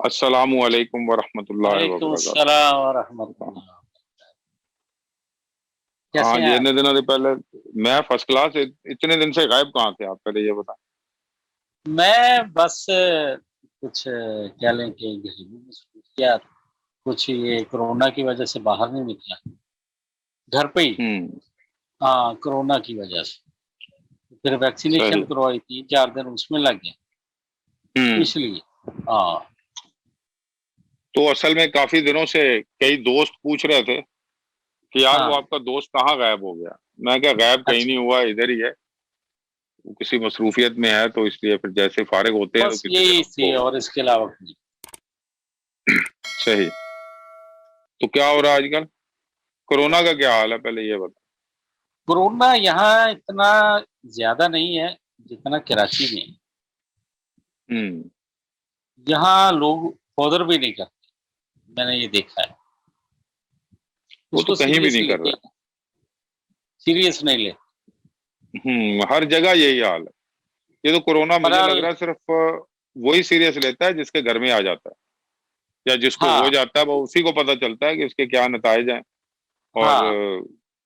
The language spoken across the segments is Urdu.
السلام علیکم ورحمۃ اللہ وعلیکم وبرکاتہ۔ السلام ورحمۃ اللہ۔ ہاں کیسے ہیں جی، آپ؟ اتنے دنوں سے پہلے میں فرسٹ کلاس۔ اتنے دن سے غائب کہاں تھے آپ؟ پہلے یہ بتائیں۔ میں بس کچھ کیا لیں کہ گھریلو مصروفیات، کچھ یہ کورونا کی وجہ سے باہر نہیں نکلا، گھر پہ ہی۔ ہوں، ہاں، کورونا کی وجہ سے پھر ویکسینیشن صحیح۔ کروائی تھی، 4 دن اس میں لگ گئے، ہوں، اس لیے۔ ہاں تو اصل میں کافی دنوں سے کئی دوست پوچھ رہے تھے کہ یار ہاں، وہ آپ کا دوست کہاں غائب ہو گیا۔ میں کہا غائب کہیں اچھا، نہیں ہوا، ادھر ہی ہے، وہ کسی مصروفیت میں ہے، تو اس لیے پھر جیسے فارغ ہوتے ہیں تو بس کسی دن یہی ہم تھی کو۔ اور اس کے علاوہ کچھ نہیں۔ صحیح۔ تو کیا ہو رہا ہے آج کل؟ کورونا کا کیا حال ہے پہلے یہ بتا۔ کورونا یہاں اتنا زیادہ نہیں ہے جتنا کراچی میں ہے۔ ہوں، یہاں لوگ بودر بھی نہیں کرتے، میں نے یہ دیکھا ہے، وہ اس تو کو کہیں بھی سیریس نہیں کر لیتے رہے۔ ہیں، سیریس نہیں لیتے۔ ہر جگہ یہی حال ہے۔ یہ تو کورونا مجھے لگ برحال رہا ہے صرف وہی سیریس لیتا ہے جس کے گھر میں آ جاتا ہے، یا جس کو ہاں ہو جاتا ہے وہ اسی کو پتہ چلتا ہے کہ اس کے کیا نتائج ہیں اور ہاں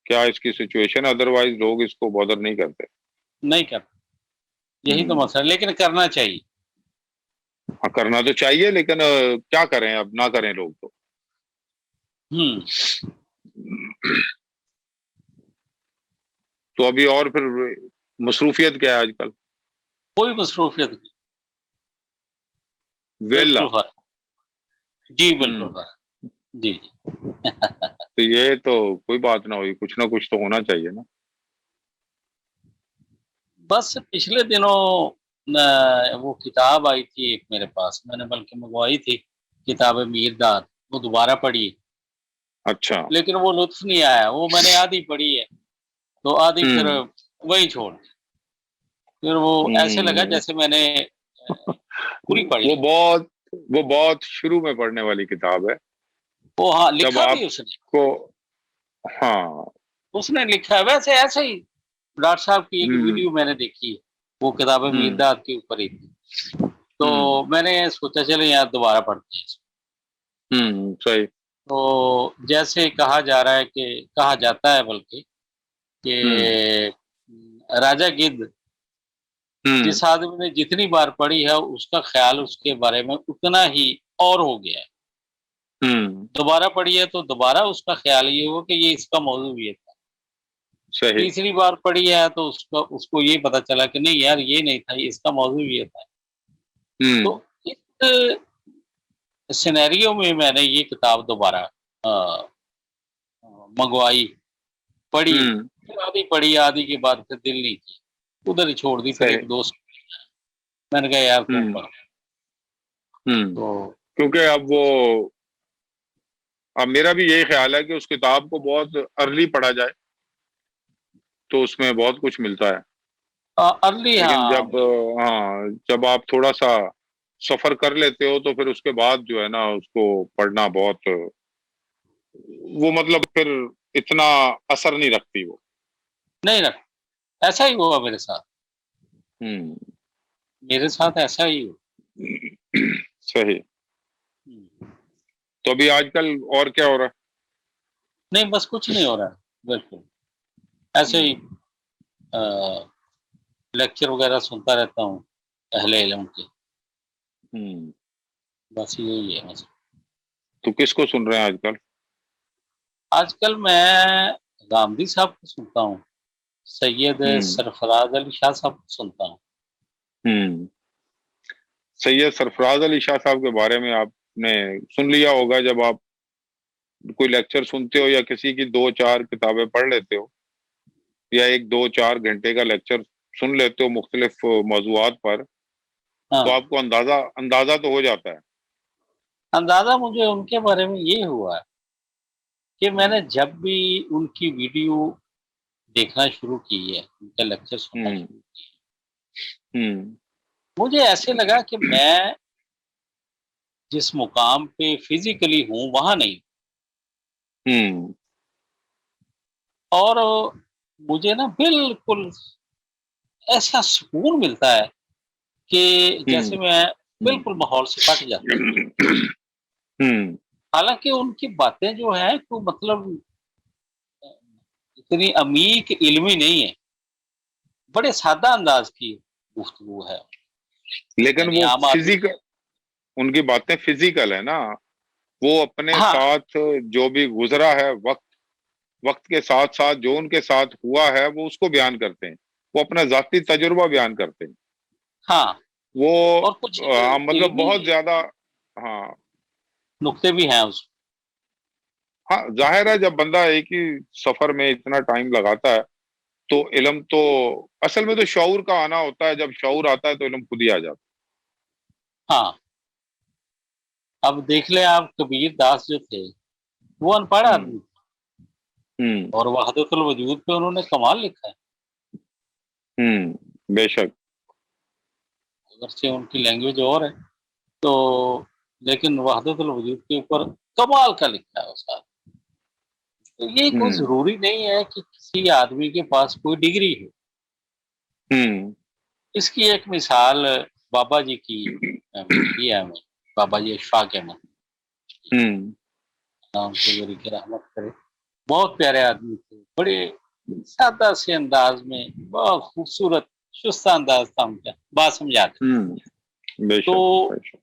کیا اس کی سچویشن ہے۔ ادروائز لوگ اس کو بادر نہیں کرتے۔ نہیں کرتے، یہی تو مسئلہ ہے، لیکن کرنا چاہیے۔ ہاں، کرنا تو چاہیے لیکن کیا کریں، اب نہ کریں لوگ تو۔ ہوں تو ابھی اور پھر مصروفیت کیا ہے آج کل؟ کوئی مصروفیت نہیں، ویلا۔ بالکل فرق، جی بالکل ہوں، فرق، جی جی۔ تو یہ تو کوئی بات نہ ہوئی، کچھ نہ کچھ تو ہونا چاہیے نا۔ بس پچھلے دنوں وہ کتاب آئی تھی ایک میرے پاس، میں نے بلکہ منگوائی تھی، کتاب میر داد، وہ دوبارہ پڑھی، اچھا۔ لیکن وہ لطف نہیں آیا۔ وہ میں نے آدھی پڑھی ہے، تو آدھی پھر ہوں، وہی چھوڑ دی۔ پھر وہ ایسے لگا ہوں، جیسے میں نے پوری پڑھ وہ لی۔ بہت وہ بہت شروع میں پڑھنے والی کتاب ہے۔ وہ ہاں جب لکھا آپ بھی اس نے، کو، ہاں، لکھا ہے ویسے ایسے ہی۔ ڈاکٹر صاحب کی ایک ہوں، ویڈیو میں نے دیکھی، وہ کتاب میر ہوں، داد کے اوپر ہی تھی، تو ہوں، میں نے سوچا چلے یار دوبارہ پڑھتے ہیں اس کو۔ صحیح۔ تو جیسے کہا جا رہا ہے کہ کہا جاتا ہے بلکہ کہ ہوں، راجا گدھ ہوں، جس آدمی نے جتنی بار پڑھی ہے اس کا خیال اس کے بارے میں اتنا ہی اور ہو گیا ہے، ہوں، دوبارہ پڑھی ہے تو دوبارہ اس کا خیال یہ ہو کہ یہ اس کا موضوع یہ تھا، صحیح۔ تیسری بار پڑھی ہے تو اس کو یہ پتا چلا کہ نہیں یار یہ نہیں تھا، اس کا موضوع یہ تھا۔ تو ہوں، اس سینیریو میں نے یہ کتاب دوبارہ منگوائی، پڑھی، ہوں، پھر آدھی پڑھی، آدھی کے بعد پھر دل نہیں کی، ادھر ہی چھوڑ دی۔ پھر صحیح۔ ایک دوست، میں نے کہا یار تم ہوں، پڑھ، ہوں، تو کیونکہ اب میرا بھی یہی خیال ہے کہ اس کتاب کو بہت ارلی پڑھا جائے تو اس میں بہت کچھ ملتا ہے۔ ارلی، لیکن ہاں بالکل، جب آپ تھوڑا سا سفر کر لیتے ہو تو پھر اس کے بعد جو ہے نا اس کو پڑھنا بہت، وہ مطلب پھر اتنا اثر نہیں رکھتی وہ۔ نہیں رکھ، ایسا ہی ہوا میرے ساتھ، ہوں، ایسا ہی ہوا۔ صحیح۔ تو ابھی آج کل اور کیا ہو رہا نہیں بس کچھ نہیں ہو رہا ہے، بالکل ایسے ہے؟ ہی لیکچر وغیرہ سنتا رہتا ہوں اہل علم کے، ہوں، بس یہی ہے مسئلہ۔ تو کس کو سن رہے ہیں آج کل؟ آج کل میں غامدی صاحب کو سنتا ہوں، سید ہوں، سرفراز علی شاہ صاحب کو سنتا ہوں۔ ہوں، سید سرفراز علی شاہ صاحب کے بارے میں آپ نے سن لیا ہوگا، جب آپ کوئی لیکچر سنتے ہو یا کسی کی 2-4 کتابیں پڑھ لیتے ہو یا 1-2-4 گھنٹے کا لیکچر سن لیتے ہو مختلف موضوعات پر، ہاں، تو آپ کو اندازہ تو ہو جاتا ہے۔ اندازہ مجھے ان کے بارے میں یہ ہوا کہ میں نے جب بھی ان کی ویڈیو دیکھنا شروع کی ہے، ان کا لیکچر سننا ہوں، شروع کی، ہوں، مجھے ایسے لگا کہ میں جس مقام پہ فزیکلی ہوں وہاں نہیں، ہوں، اور مجھے نا بالکل ایسا سکون ملتا ہے کہ ہوں، جیسے میں بالکل ماحول سے کٹ جاتا ہے۔ حالانکہ ان کی باتیں جو ہیں تو مطلب اتنی عمیق علمی نہیں ہے، بڑے سادہ انداز کی گفتگو ہے، لیکن یعنی وہ عام آدمی۔ فزیکل، ان کی باتیں فزیکل ہے نا، وہ اپنے ہاں ساتھ جو بھی گزرا ہے وقت، وقت کے ساتھ ساتھ جو ان کے ساتھ ہوا ہے وہ اس کو بیان کرتے ہیں، وہ اپنا ذاتی تجربہ بیان کرتے ہیں ہاں، وہ اور کچھ مطلب علمی بہت زیادہ، ہاں نقطے بھی ہیں اس۔ ہاں ظاہر ہے جب بندہ ایک ہی سفر میں اتنا ٹائم لگاتا ہے تو علم تو اصل میں تو شعور کا آنا ہوتا ہے، جب شعور آتا ہے تو علم خود ہی آ جاتا ہاں، اب دیکھ لیں آپ کبیر داس جو تھے وہ ان پڑھ ہے۔ آدمی اور وحدت الوجود پہ انہوں نے کمال لکھا ہے، بے شک۔ اگرچہ ان کی لینگویج اور ہے تو، لیکن وحدت الوجود کے اوپر کمال کا لکھا ہے اس آدمی۔ تو یہ کوئی ہوں ضروری نہیں ہے کہ کسی آدمی کے پاس کوئی ڈگری ہو۔ ہوں اس کی ایک مثال بابا جی کی ملتی ہے ہمیں، بابا جی اشفاق احمد، ہوں نام کو ذری کے رحمت کرے، بہت پیارے آدمی تھے، بڑے سادہ سے انداز میں بہت خوبصورت شستہ انداز تھا ان کا بات سمجھاتے۔ ہوں بے تو شک بے شک۔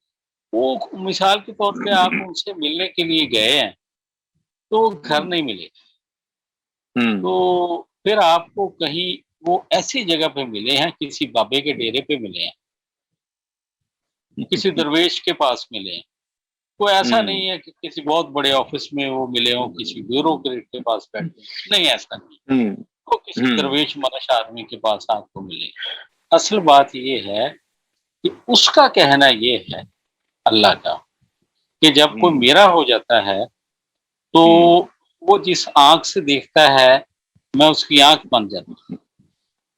وہ مثال کے طور پہ آپ ان سے ملنے کے لیے گئے ہیں تو گھر نہیں ملے، ہوں تو پھر آپ کو کہیں وہ ایسی جگہ پہ ملے ہیں، کسی بابے کے ڈیرے پہ ملے ہیں، کسی درویش کے پاس ملے ہیں، کوئی ایسا ہوں نہیں ہے کہ کسی بہت بڑے آفس میں وہ ملے ہوں، کسی بیوروکریٹ کے پاس بیٹھے ہوں، نہیں ایسا نہیں، ہوں وہ کسی ہوں درویش منش آدمی کے پاس آپ کو ملے۔ اصل بات یہ ہے کہ اس کا کہنا یہ ہے اللہ کا کہ جب کوئی ہوں میرا ہو جاتا ہے تو ہوں وہ جس آنکھ سے دیکھتا ہے میں اس کی آنکھ بن جاتا ہوں،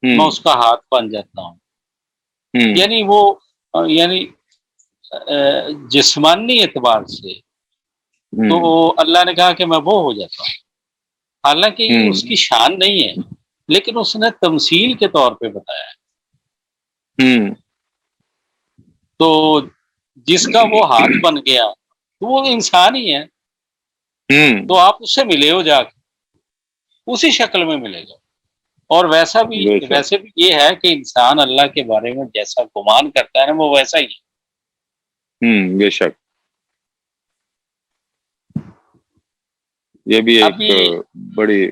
میں ہوں اس کا ہاتھ بن جاتا ہوں، ہوں یعنی وہ یعنی جسمانی اعتبار سے تو ہوں اللہ نے کہا کہ میں وہ ہو جاتا ہوں، حالانکہ یہ ہوں اس کی شان نہیں ہے، لیکن اس نے تمثیل کے طور پہ بتایا ہے۔ ہوں تو جس کا وہ ہاتھ بن گیا تو وہ انسان ہی ہے، ہوں تو آپ اس سے ملے ہو جا کے اسی شکل میں ملے گا۔ اور بے شک۔ ویسے بھی یہ ہے کہ انسان اللہ کے بارے میں جیسا گمان کرتا ہے نا وہ ویسا ہی ہے۔ بے شک، یہ بھی ایک ابھی بڑی،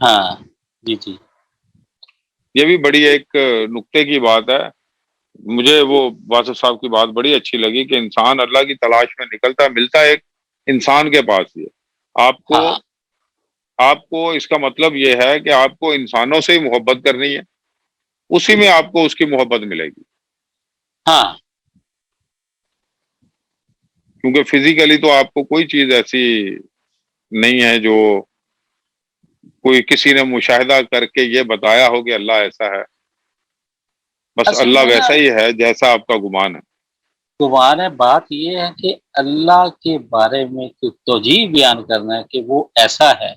ہاں جی جی یہ بھی بڑی ایک نقطے کی بات ہے۔ مجھے وہ واسف صاحب کی بات بڑی اچھی لگی کہ انسان اللہ کی تلاش میں نکلتا ہے، ملتا ہے ایک انسان کے پاس ہی ہے۔ آپ کو ہاں آپ کو اس کا مطلب یہ ہے کہ آپ کو انسانوں سے ہی محبت کرنی ہے، اسی میں آپ کو اس کی محبت ملے گی، ہاں کیونکہ فزیکلی تو آپ کو کوئی چیز ایسی نہیں ہے جو کوئی کسی نے مشاہدہ کر کے یہ بتایا ہو کہ اللہ ایسا ہے، بس اصل اللہ میں نا ویسا ہی ہے جیسا آپ کا گمان ہے۔ گمان ہے، بات یہ ہے کہ اللہ کے بارے میں کوئی توجیہ بیان کرنا ہے کہ وہ ایسا ہے،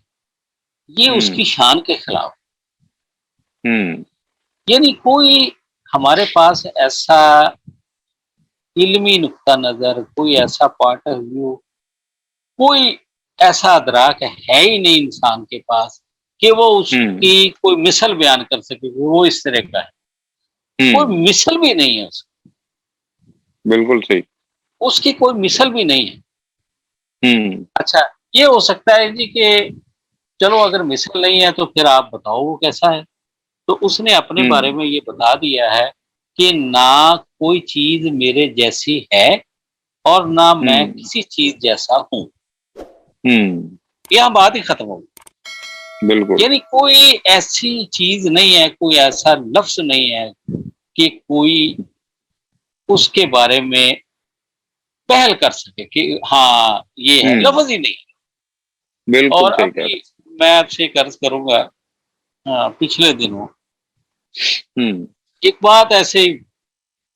یہ اس ہوں کی شان کے خلاف، ہوں یعنی کوئی ہمارے پاس ایسا علمی نقطہ نظر، کوئی ایسا پوائنٹ آف ویو، کوئی ایسا ادراک ہے ہی نہیں انسان کے پاس کہ وہ اس ہوں کی کوئی مثل بیان کر سکے کہ وہ اس طرح کا ہے، ہوں کوئی مثل بھی نہیں ہے بالکل صحیح۔ اس کی کوئی مثل بھی نہیں ہے۔ ہوں اچھا، یہ ہو سکتا ہے جی کہ چلو اگر مثل نہیں ہے تو پھر آپ بتاؤ وہ کیسا ہے، تو اس نے اپنے بارے ہوں میں یہ بتا دیا ہے کہ نہ کوئی چیز میرے جیسی ہے اور نہ میں ہوں کسی چیز جیسا ہوں، ہوں یہاں بات ہی ختم ہوگی۔ بالکل۔ یعنی کوئی ایسی چیز نہیں ہے، کوئی ایسا لفظ نہیں ہے کہ کوئی اس کے بارے میں پہل کر سکے کہ ہاں یہ ہے، ہوں لفظ ہی نہیں۔ بالکل اور صحیح کہہ ابھی میں آپ سے ایک عرض کروں گا، پچھلے دنوں رہے۔ ہوں ایک بات ایسے ہی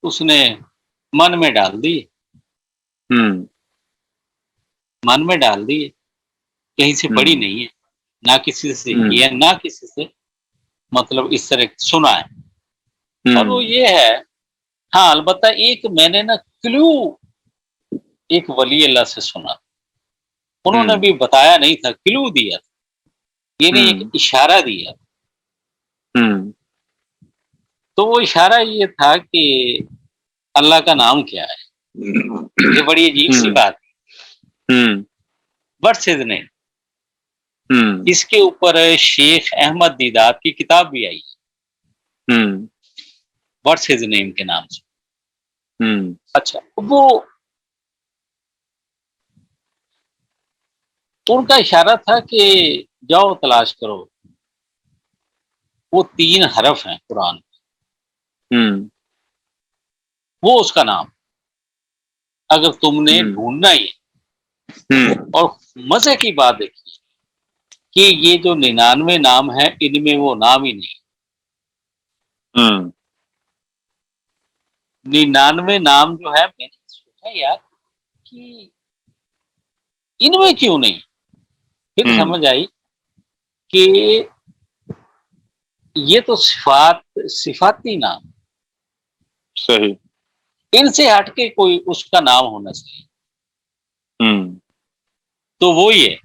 اس نے من میں ڈال دی، ہوں من میں ڈال دی، کہیں سے پڑھی ہوں نہیں ہے، نہ کسی سے سیکھی ہوں ہے، نہ کسی سے مطلب اس طرح سنا ہے، اور ہوں وہ یہ ہے ہاں البتہ ایک میں نے نا کلو ایک ولی اللہ سے سنا، انہوں نے بھی بتایا نہیں تھا، کلو دیا تھا، یعنی ایک اشارہ دیا، تو وہ اشارہ یہ تھا کہ اللہ کا نام کیا ہے؟ یہ بڑی عجیب سی بات ہے، واٹس ہز نیم، اس کے اوپر شیخ احمد دیدات کی کتاب بھی آئی، واٹس ہز نیم کے نام سے۔ اچھا، وہ ان کا اشارہ تھا کہ جاؤ تلاش کرو، وہ 3 حرف ہیں قرآن، وہ اس کا نام، اگر تم نے ڈھونڈنا ہی ہے۔ اور مزے کی بات دیکھیے کہ یہ جو 99 نام ہے ان میں وہ نام ہی نہیں، 99 نام جو ہے، میں نے سوچا یار کہ ان میں کیوں نہیں، پھر سمجھ آئی کہ یہ تو صفاتی نام، صحیح، ان سے ہٹ کے کوئی اس کا نام ہونا چاہیے، تو وہی ہے،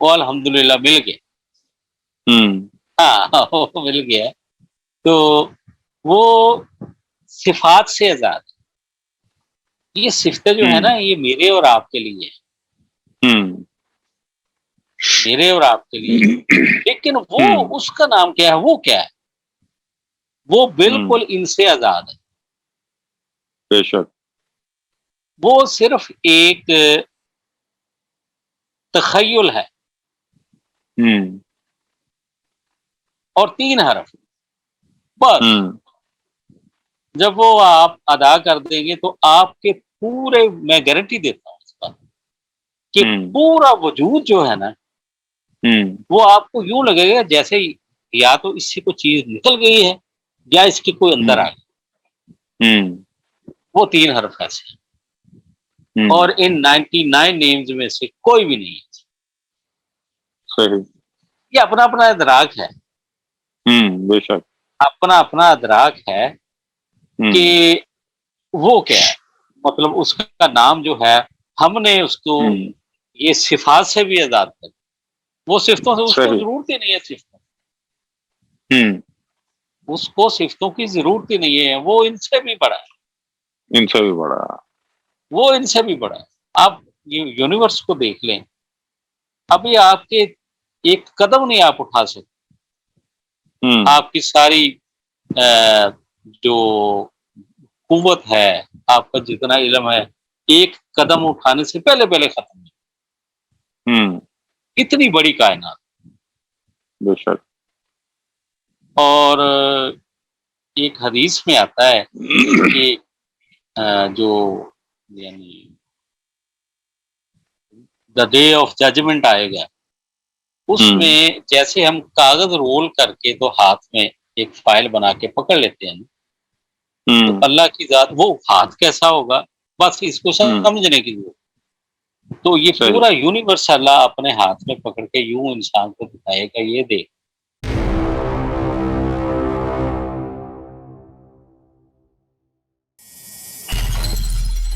وہ الحمدللہ مل گیا، ہاں وہ مل گیا، تو وہ صفات سے آزاد، یہ صفتیں جو ہے نا یہ میرے اور آپ کے لیے ہے، میرے اور آپ کے لیے، لیکن وہ اس کا نام کیا ہے، وہ کیا ہے، وہ بالکل ان سے آزاد ہے، بے شک، وہ صرف ایک تخیل ہے، اور 3 حرف بس، جب وہ آپ ادا کر دیں گے تو آپ کے پورے، میں گارنٹی دیتا ہوں اس بات کہ پورا وجود جو ہے نا وہ آپ کو یوں لگے گا جیسے یا تو اس سے کوئی چیز نکل گئی ہے یا اس کے کوئی اندر آ گئی، وہ 3 حرف ایسے ہیں، اور ان 99 نیمز میں سے کوئی بھی نہیں ہے، صحیح، یہ اپنا اپنا ادراک ہے، بے شک، اپنا اپنا ادراک ہے کہ وہ کیا ہے، مطلب اس کا نام جو ہے ہم نے اس کو یہ صفات سے بھی آزاد کر، وہ صفتوں سے اس کو صحیح، ضرورت ہی نہیں ہے، اس کو صفتوں کی ضرورت ہی نہیں ہے، وہ ان سے بھی بڑا ہے، ان سے بھی بڑا، وہ ان سے بھی بڑا ہے۔ آپ یونیورس کو دیکھ لیں، ابھی آپ کے ایک قدم نہیں آپ اٹھا سکتے، آپ کی ساری جو قوت ہے، آپ کا جتنا علم ہے، ایک قدم اٹھانے سے پہلے پہلے ختم ہے، اتنی بڑی کائنات، بے شک، اور ایک حدیث میں آتا ہے کہ جو یعنی دا ڈے آف ججمنٹ آئے گا، اس میں جیسے ہم کاغذ رول کر کے تو ہاتھ میں ایک فائل بنا کے پکڑ لیتے ہیں، تو اللہ کی ذات وہ ہاتھ کیسا ہوگا، بس اس کو سمجھنے کی ضرورت، تو یہ صحیح، پورا یونیورس اللہ اپنے ہاتھ میں پکڑ کے یوں انسان کو دکھائے گا، یہ دیکھ